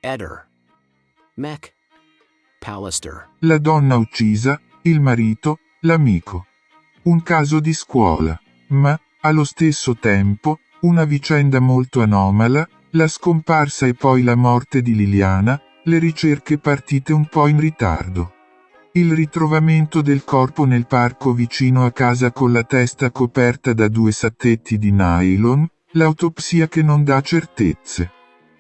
Eder. Mech. Pallister. La donna uccisa, il marito, l'amico. Un caso di scuola, ma, allo stesso tempo, una vicenda molto anomala, la scomparsa e poi la morte di Liliana, le ricerche partite un po' in ritardo. Il ritrovamento del corpo nel parco vicino a casa con la testa coperta da 2 sacchetti di nylon, l'autopsia che non dà certezze.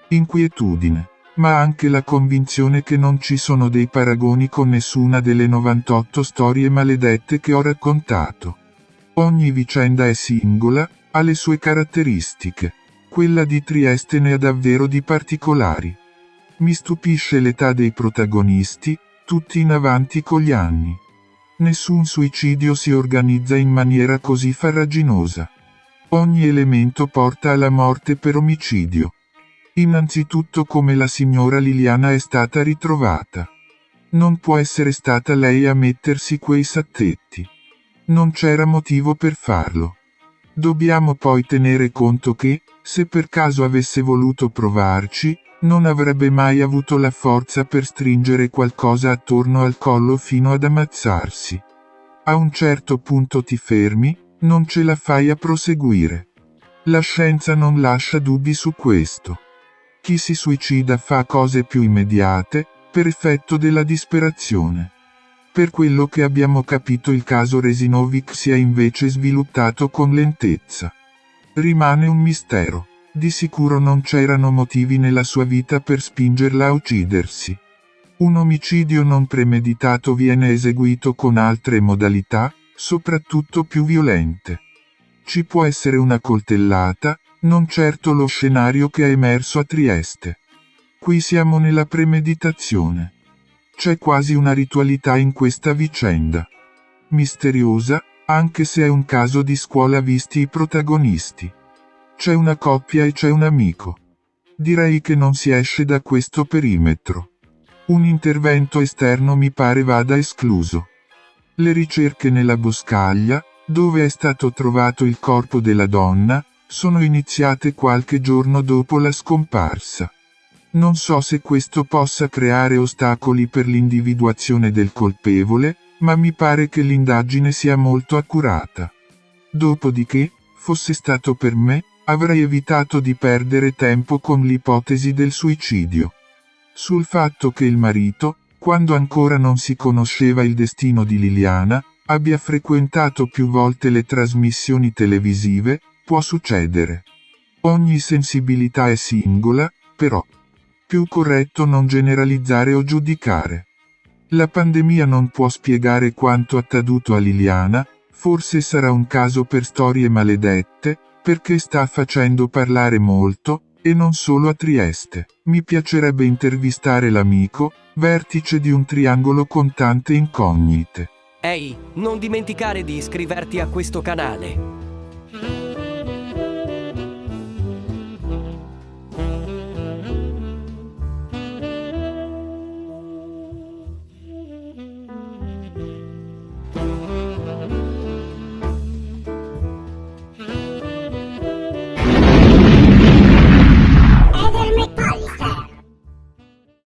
Inquietudine, ma anche la convinzione che non ci sono dei paragoni con nessuna delle 98 storie maledette che ho raccontato. Ogni vicenda è singola, ha le sue caratteristiche. Quella di Trieste ne ha davvero di particolari. Mi stupisce l'età dei protagonisti, tutti in avanti con gli anni. Nessun suicidio si organizza in maniera così farraginosa. Ogni elemento porta alla morte per omicidio. Innanzitutto come la signora Liliana è stata ritrovata. Non può essere stata lei a mettersi quei sacchetti. Non c'era motivo per farlo. Dobbiamo poi tenere conto che, se per caso avesse voluto provarci, non avrebbe mai avuto la forza per stringere qualcosa attorno al collo fino ad ammazzarsi. A un certo punto ti fermi, non ce la fai a proseguire. La scienza non lascia dubbi su questo. Chi si suicida fa cose più immediate, per effetto della disperazione. Per quello che abbiamo capito il caso Resinovic si è invece sviluppato con lentezza. Rimane un mistero. Di sicuro non c'erano motivi nella sua vita per spingerla a uccidersi. Un omicidio non premeditato viene eseguito con altre modalità, soprattutto più violente. Ci può essere una coltellata, non certo lo scenario che è emerso a Trieste. Qui siamo nella premeditazione. C'è quasi una ritualità in questa vicenda. Misteriosa, anche se è un caso di scuola visti i protagonisti. C'è una coppia e c'è un amico. Direi che non si esce da questo perimetro. Un intervento esterno mi pare vada escluso. Le ricerche nella boscaglia, dove è stato trovato il corpo della donna, sono iniziate qualche giorno dopo la scomparsa. Non so se questo possa creare ostacoli per l'individuazione del colpevole, ma mi pare che l'indagine sia molto accurata. Dopodiché, fosse stato per me, avrei evitato di perdere tempo con l'ipotesi del suicidio. Sul fatto che il marito, quando ancora non si conosceva il destino di Liliana, abbia frequentato più volte le trasmissioni televisive, può succedere. Ogni sensibilità è singola, però. Più corretto non generalizzare o giudicare. La pandemia non può spiegare quanto accaduto a Liliana, forse sarà un caso per storie maledette, perché sta facendo parlare molto, e non solo a Trieste. Mi piacerebbe intervistare l'amico, vertice di un triangolo con tante incognite. Ehi, non dimenticare di iscriverti a questo canale.